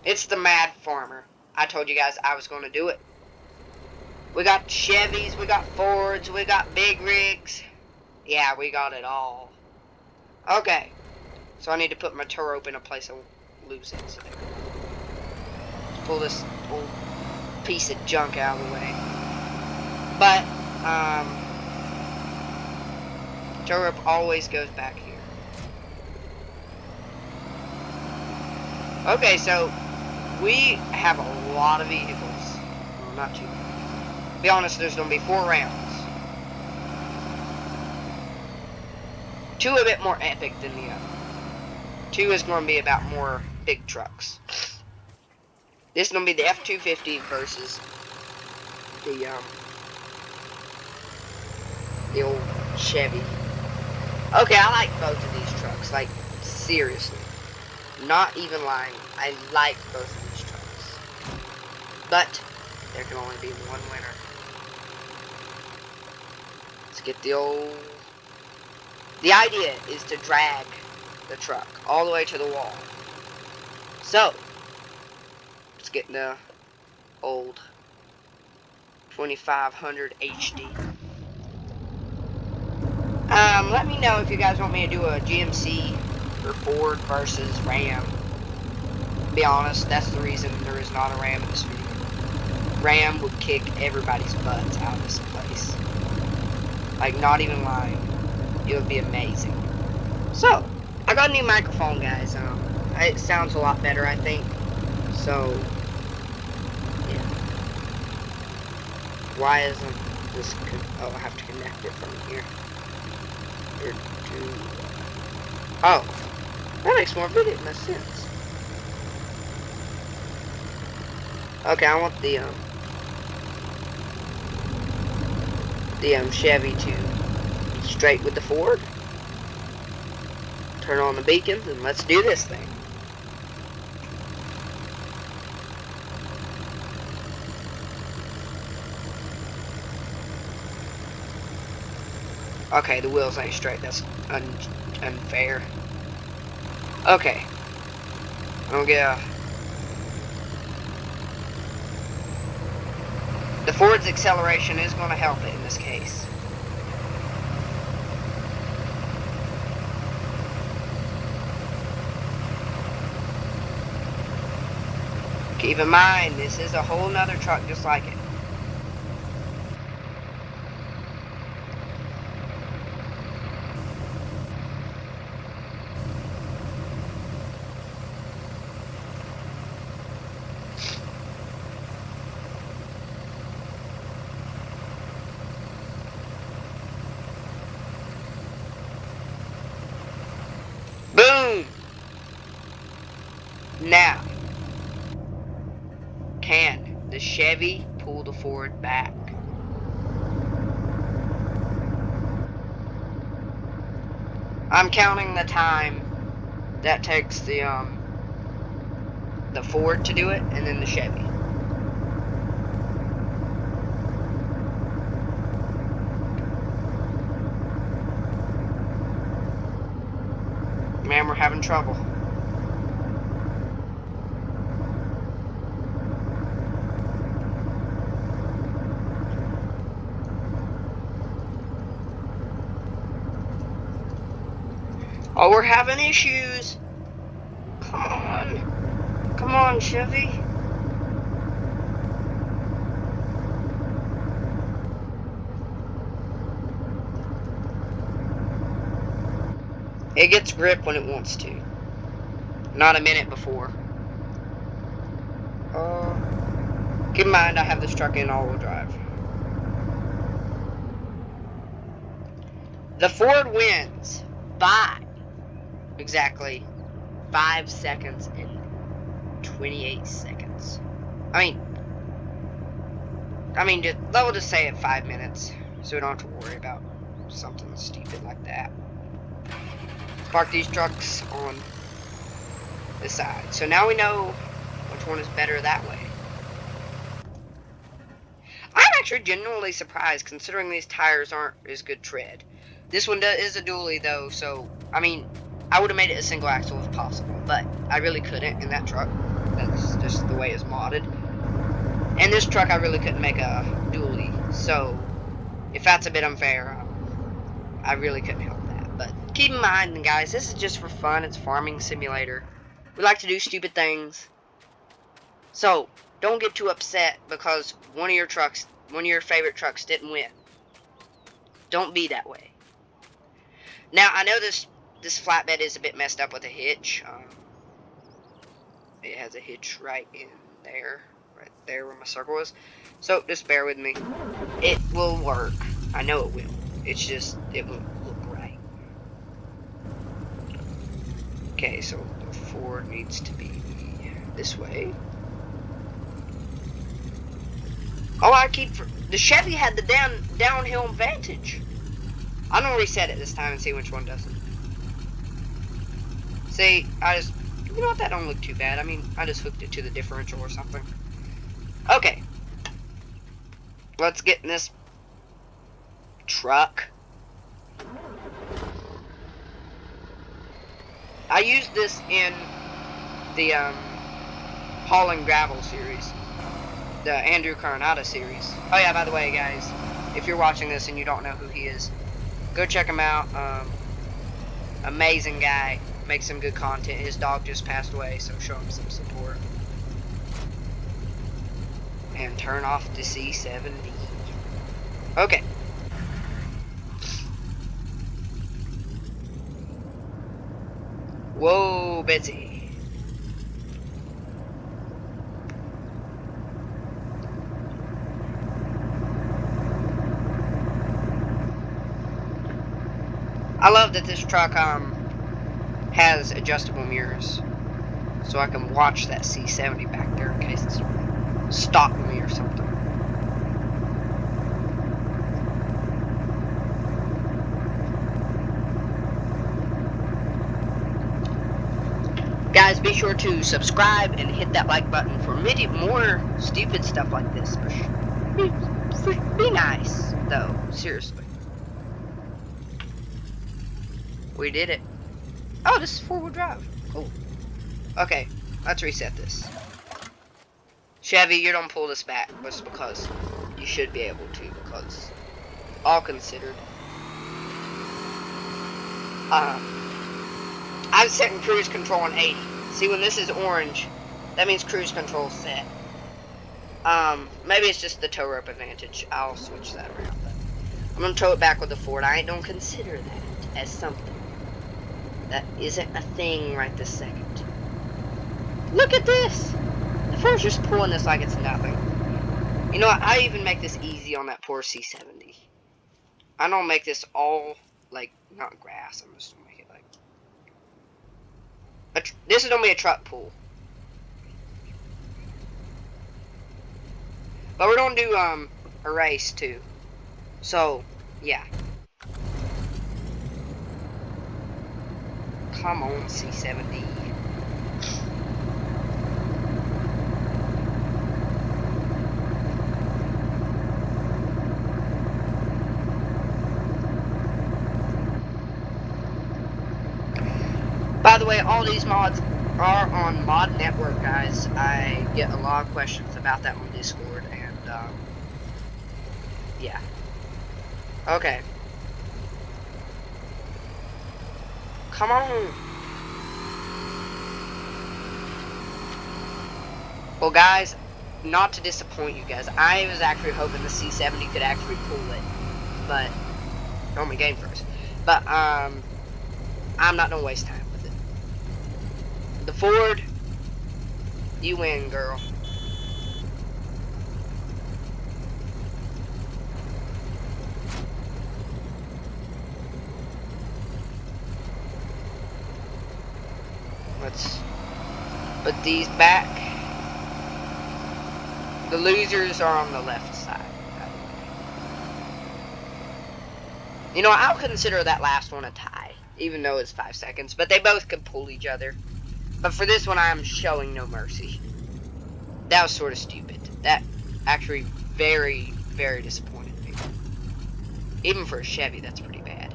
It's the Mad Farmer. I told you guys I was going to do it. We got Chevys, we got Fords, we got big rigs. Yeah, we got it all. Okay, so I need to put my turret in a place I won't lose it. So let's pull this old piece of junk out of the way. But, turret always goes back here. Okay, so we have a lot of vehicles. Well, not too many. To be honest, there's going to be 4 rounds. 2 a bit more epic than the other. 2 is going to be about more big trucks. This is going to be the F-250 versus the old Chevy. Okay, I like both of these trucks. Like, seriously. Not even lying. I like both of these trucks. But there can only be one winner. Let's get the old... The idea is to drag the truck all the way to the wall. So, let's get the old 2500 HD. Let me know if you guys want me to do a GMC or Ford versus Ram. To be honest, that's the reason there is not a Ram in this video. Ram would kick everybody's butts out of this place. Like, not even lying. It would be amazing. So, I got a new microphone, guys. It sounds a lot better, I think. So, yeah. Why isn't this... Oh, I have to connect it from here. Oh, that makes more sense. Okay, I want the Chevy to be straight with the Ford. Turn on the beacons and let's do this thing. Okay, the wheels ain't straight. That's unfair. Okay. I'm gonna get the Ford's acceleration is gonna help it in this case. Keep in mind, this is a whole nother truck just like it. Boom! Now, can the Chevy pull the Ford back? I'm counting the time that takes the Ford to do it, and then the Chevy. Man, we're having trouble. Oh, we're having issues. Come on. Come on, Chevy. It gets grip when it wants to. Not a minute before. Keep in mind, I have this truck in all-wheel drive. The Ford wins by exactly 5 seconds and 28 seconds. I mean, we'll just say it 5 minutes, so we don't have to worry about something stupid like that. Park these trucks on this side. So now we know which one is better that way. I'm actually genuinely surprised considering these tires aren't as good tread. This one is a dually though, so I mean, I would have made it a single axle if possible, but I really couldn't in that truck. That's just the way it's modded. And this truck I really couldn't make a dually, so if that's a bit unfair, I really couldn't help that. But keep in mind, guys, this is just for fun. It's farming simulator. We like to do stupid things. So don't get too upset because one of your favorite trucks didn't win. Don't be that way. Now I know this flatbed is a bit messed up with a hitch. It has a hitch right there where my circle is. So just bear with me. It will work. I know it will. It's just it won't look right. Okay, so the Ford needs to be this way. Oh, the Chevy had the downhill advantage. I'm gonna reset it this time and see which one doesn't. See, you know what, that don't look too bad. I mean, I just hooked it to the differential or something. Okay. Let's get in this truck. I used this in the hauling gravel series, the Andrew Coronado series. Oh yeah, by the way, guys, if you're watching this and you don't know who he is, go check him out. Amazing guy, makes some good content. His dog just passed away, so show him some support. And turn off the C70. Okay. Whoa, Betsy. I love that this truck has adjustable mirrors, so I can watch that C70 back there in case it's stalking me or something. Guys, be sure to subscribe and hit that like button for more stupid stuff like this. Be nice, though. Seriously. We did it. Oh, this is 4-wheel drive. Cool. Okay, let's reset this. Chevy, you don't pull this back just because you should be able to, because all considered. I'm setting cruise control on 80. See, when this is orange, that means cruise control set. Maybe it's just the tow rope advantage. I'll switch that around. But I'm gonna tow it back with the Ford. I don't consider that as something. That isn't a thing right this second. Look at this! The Ford's just pulling this like it's nothing. You know what? I even make this easy on that poor C70. I don't make this all, like, not grass. I'm just gonna make it like... This is gonna be a truck pull. But we're gonna do, a race, too. So, yeah. Come on, C70. By the way, all these mods are on Mod Network, guys. I get a lot of questions about that on Discord, and, yeah. Okay. Come on. Well, guys, not to disappoint you guys, I was actually hoping the C70 could actually pull it, but on my game first. But I'm not gonna waste time with it. The Ford, you win, girl. Let's put these back. The losers are on the left side. You know, I'll consider that last one a tie, even though it's 5 seconds. But they both could pull each other. But for this one, I'm showing no mercy. That was sort of stupid. That actually very, very disappointed me. Even for a Chevy, that's pretty bad.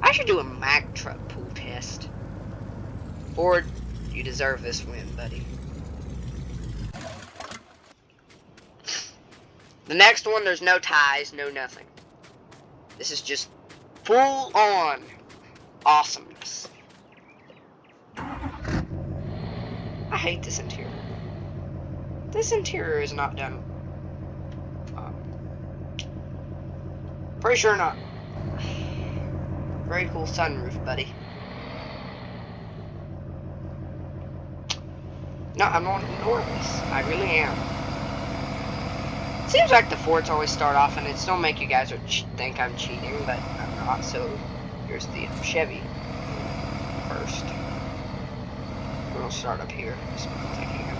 I should do a Mack truck pull test. Ford, You deserve this win, buddy. The next one, there's no ties, no nothing. This is just full on awesomeness. I hate this interior. This interior is not done. Pretty sure not. Very cool sunroof, buddy. No, I'm not ignoring this. I really am. Seems like the Fords always start off, and it still make you guys think I'm cheating, but I'm not. So here's the Chevy first. We'll start up here just because I can.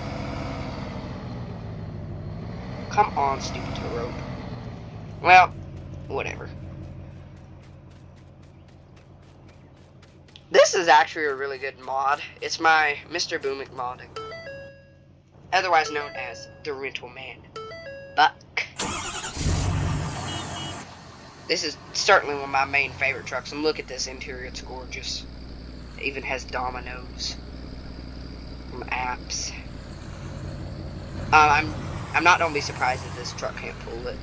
Come on, stupid tow rope. Well, whatever. This is actually a really good mod. It's my Mr. Boomic modding, otherwise known as the Rental Man. Buck. This is certainly one of my main favorite trucks, and look at this interior, it's gorgeous. It even has dominoes from apps. I'm not gonna be surprised if this truck can't pull it.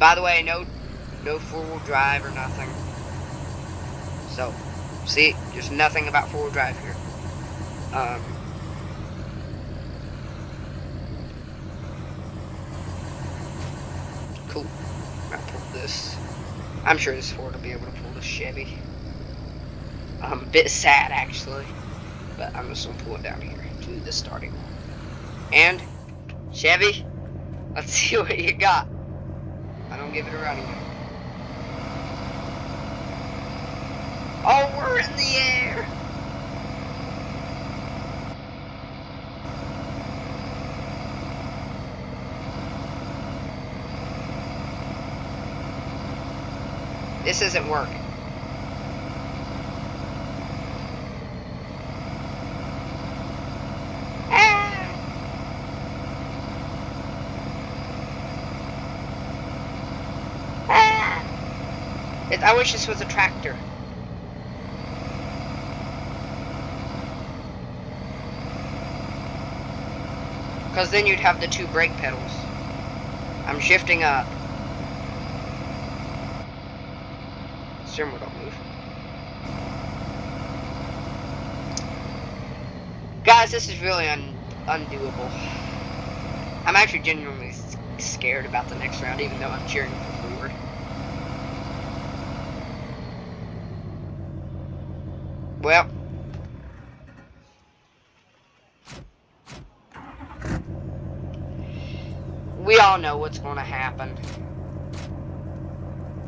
By the way, no 4-wheel drive or nothing. So, see, there's nothing about 4-wheel drive here. Cool. I'll pull this. I'm sure this Ford will be able to pull this Chevy. I'm a bit sad, actually, but I'm just gonna pull it down here to the starting line. And Chevy, let's see what you got. I don't give it a running. Oh, we're in the air. This isn't working. I wish this was a tractor. Because then you'd have the 2 brake pedals. I'm shifting up. Steering wheel don't move. Guys, this is really undoable. I'm actually genuinely scared about the next round, even though I'm cheering for Ford. Well, we all know what's going to happen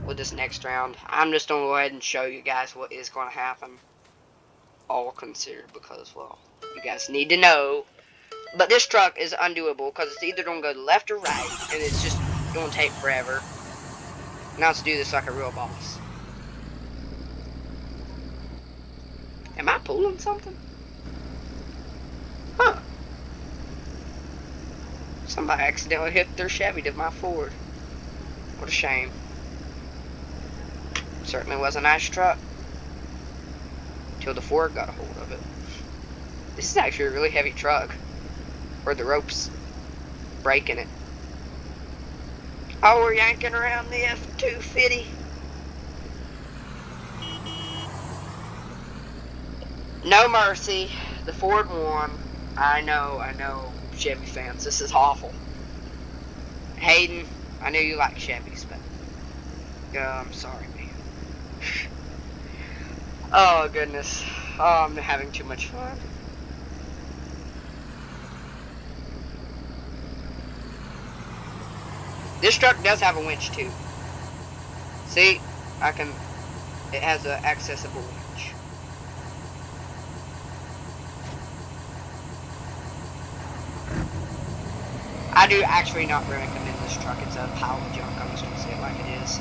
with this next round. I'm just going to go ahead and show you guys what is going to happen, all considered, because, well, you guys need to know. But this truck is undoable because it's either going to go left or right, and it's just going to take forever. Now let's do this like a real boss. Am I pulling something? Huh. Somebody accidentally hit their Chevy to my Ford. What a shame. Certainly was a nice truck. Till the Ford got a hold of it. This is actually a really heavy truck. Or the rope's breaking it. Oh, we're yanking around the F-250. No mercy. The Ford won. I know, Chevy fans. This is awful. Hayden, I know you like Chevys, but I'm sorry, man. Oh, goodness. Oh, I'm having too much fun. This truck does have a winch, too. See? It has an accessible winch. I do actually not recommend this truck. It's a pile of junk. I'm just going to say it like it is.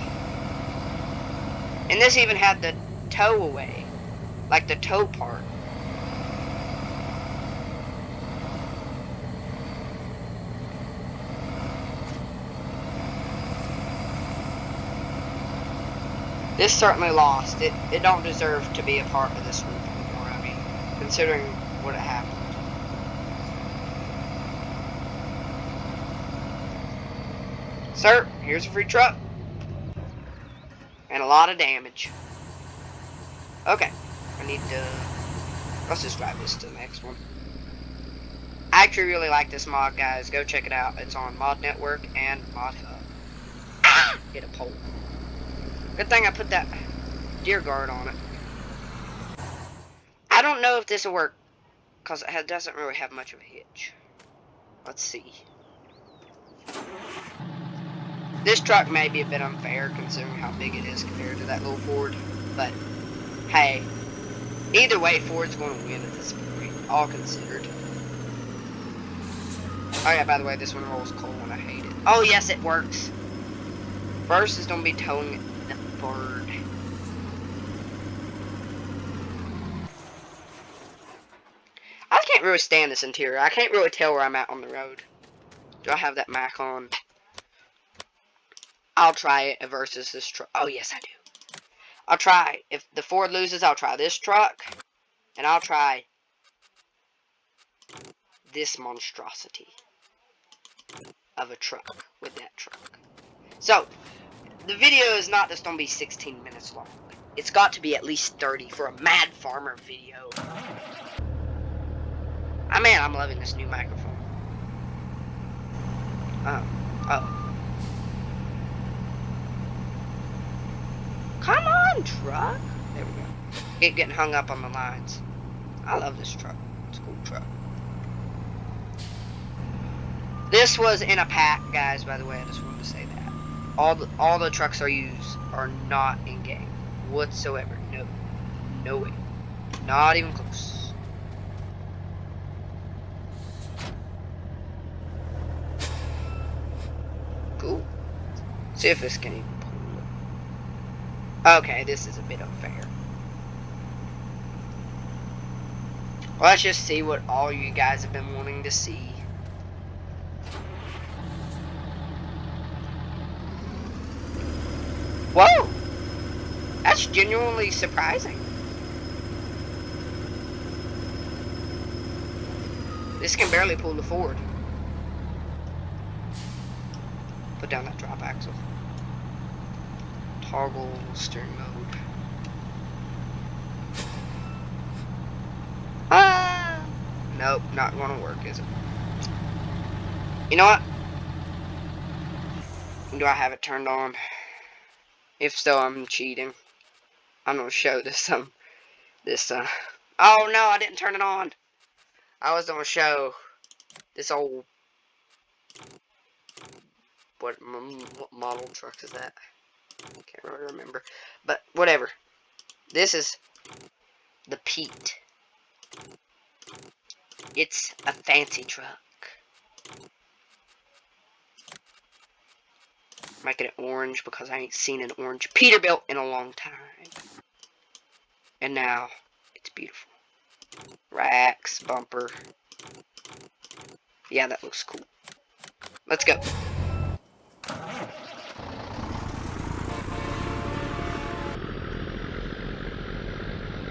And this even had the tow away. Like the tow part. This certainly lost. It don't deserve to be a part of this group anymore. I mean, considering what happened. Sir, here's a free truck. And a lot of damage. Okay. I need to... Let's just drive this to the next one. I actually really like this mod, guys. Go check it out. It's on Mod Network and Mod Hub. Ah! Hit a pole. Good thing I put that deer guard on it. I don't know if this will work, because it doesn't really have much of a hitch. Let's see. This truck may be a bit unfair, considering how big it is compared to that little Ford. But, hey. Either way, Ford's going to win at this point. All considered. Oh yeah, by the way, this one rolls coal and I hate it. Oh yes, it works. First is going to be towing the Ford. I can't really stand this interior. I can't really tell where I'm at on the road. Do I have that Mac on? I'll try it versus this truck. Oh yes, I do. I'll try. If the Ford loses, I'll try this truck. And I'll try this monstrosity of a truck with that truck. So, the video is not just going to be 16 minutes long. It's got to be at least 30 for a Mad Farmer video. Man, I'm loving this new microphone. Oh. Come on, truck. There we go. Getting hung up on the lines. I love this truck. It's a cool truck. This was in a pack, guys, by the way. I just wanted to say that. All the trucks I use are not in game whatsoever. No. No way. Not even close. Cool. See if this can even pull it. Okay, this is a bit unfair. Let's just see what all you guys have been wanting to see. Whoa! That's genuinely surprising. This can barely pull the Ford. Put down that drop axle. Toggle steering mode. Nope, not gonna work, is it? You know what? Do I have it turned on? If so, I'm cheating. I'm gonna show this oh no, I didn't turn it on. I was gonna show this old, what model truck is that? I can't really remember, but whatever. This is the Pete. It's a fancy truck. Making it orange because I ain't seen an orange Peterbilt in a long time. And now it's beautiful. Racks, bumper. Yeah, that looks cool. Let's go.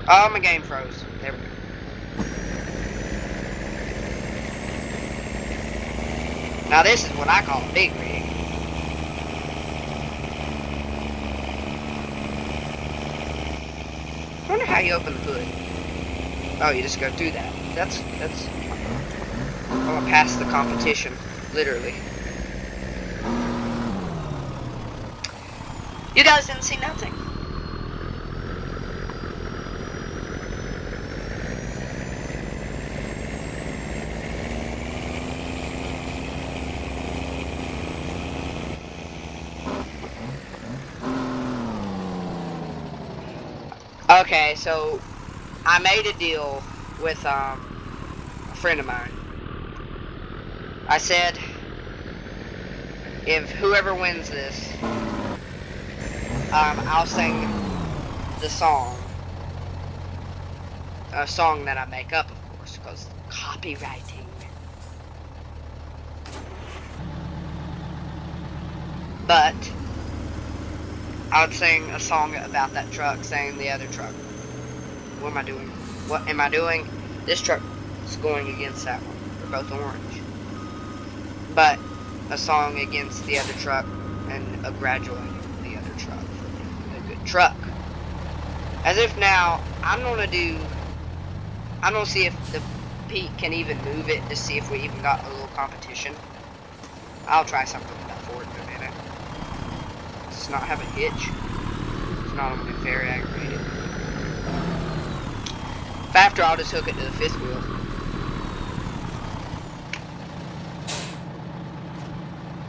Oh, my game froze. There we go. Now this is what I call a big rig. I wonder how you open the hood. Oh, you just go through that. That's I'm gonna pass the competition, literally. You guys didn't see nothing. Okay, so I made a deal with a friend of mine. I said, if whoever wins this, I'll sing the song. A song that I make up, of course, because copywriting. But I would sing a song about that truck, saying the other truck. What am I doing? What am I doing? This truck scoring against that one. They're both orange. But a song against the other truck and a congratulating the other truck for being a good truck. As if now, I'm gonna see if the Pete can even move it to see if we even got a little competition. I'll try something with that Ford in a minute. Does not have a hitch. It's not gonna be very aggravated. If after, I'll just hook it to the fifth wheel.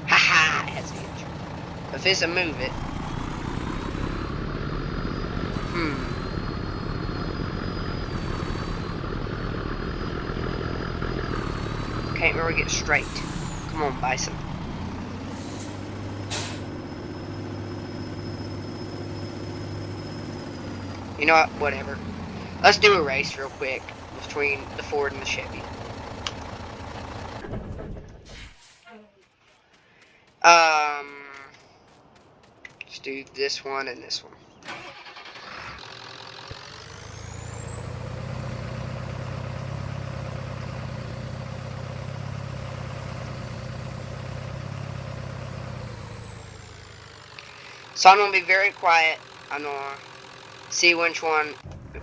Haha, it has a hitch. If it's a move it. Can't really get straight. Come on, Bison. You know what? Whatever. Let's do a race real quick between the Ford and the Chevy. Let's do this one and this one. So I'm going to be very quiet. I'm going to see which one,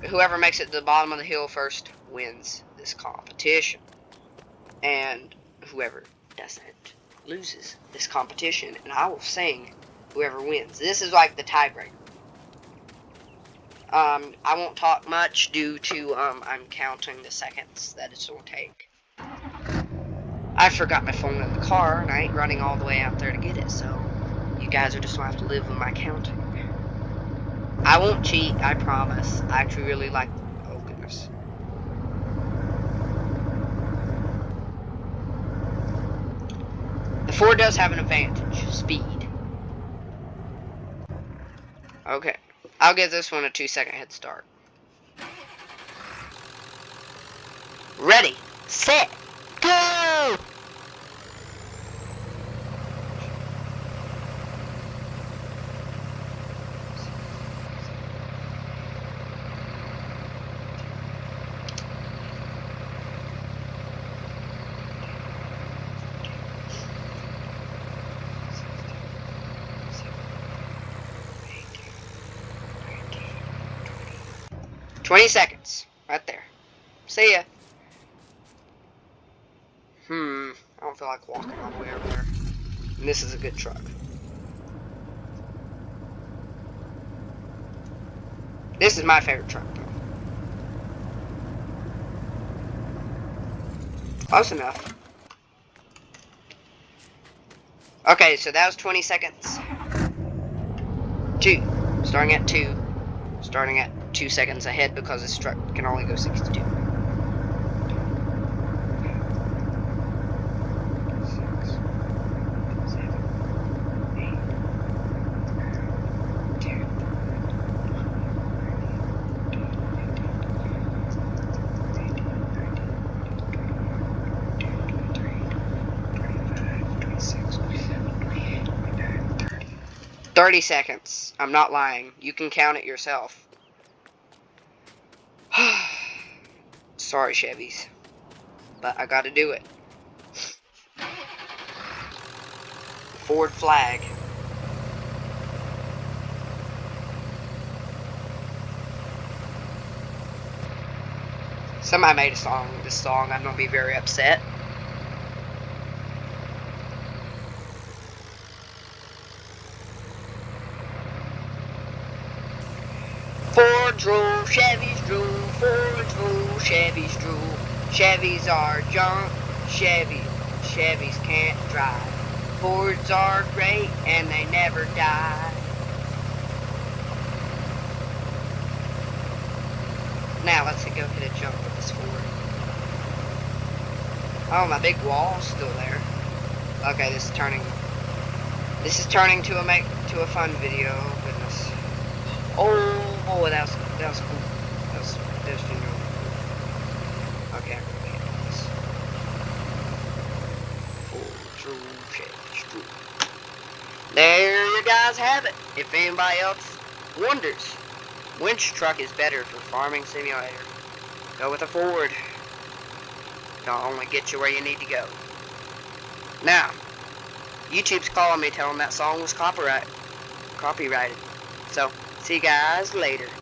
whoever makes it to the bottom of the hill first wins this competition. And whoever doesn't loses this competition. And I will sing whoever wins. This is like the tiebreaker. I won't talk much due to, I'm counting the seconds that it's going to take. I forgot my phone in the car, and I ain't running all the way out there to get it, so you guys are just going to have to live with my counting. I won't cheat, I promise. I actually really like... Oh, goodness. The Ford does have an advantage. Speed. Okay. I'll give this one a 2-second head start. Ready, set, go! $20 seconds. Right there. See ya. I don't feel like walking all the way over there. And this is a good truck. This is my favorite truck, though. Close enough. Okay, so that was 20 seconds. 2. Starting at 2. Starting at 2 seconds ahead because this truck can only go 62. 30 seconds. I'm not lying. You can count it yourself. Sorry, Chevys. But I gotta do it. Ford flag. Somebody made this song. I'm gonna be very upset. Ford drew, Chevys drew, Ford drew, Chevys drew. Chevys are junk, Chevys can't drive. Fords are great and they never die. Now let's go hit a jump with this Ford. Oh, my big wall's still there. Okay, this is turning to a fun video. Oh, goodness. Oh boy, that was cool. That was you know. Okay, I'm gonna handle this. There you guys have it. If anybody else wonders which truck is better for Farming Simulator, go with a Ford. It'll only get you where you need to go. Now, YouTube's calling me telling that song was copyrighted. So, see you guys later.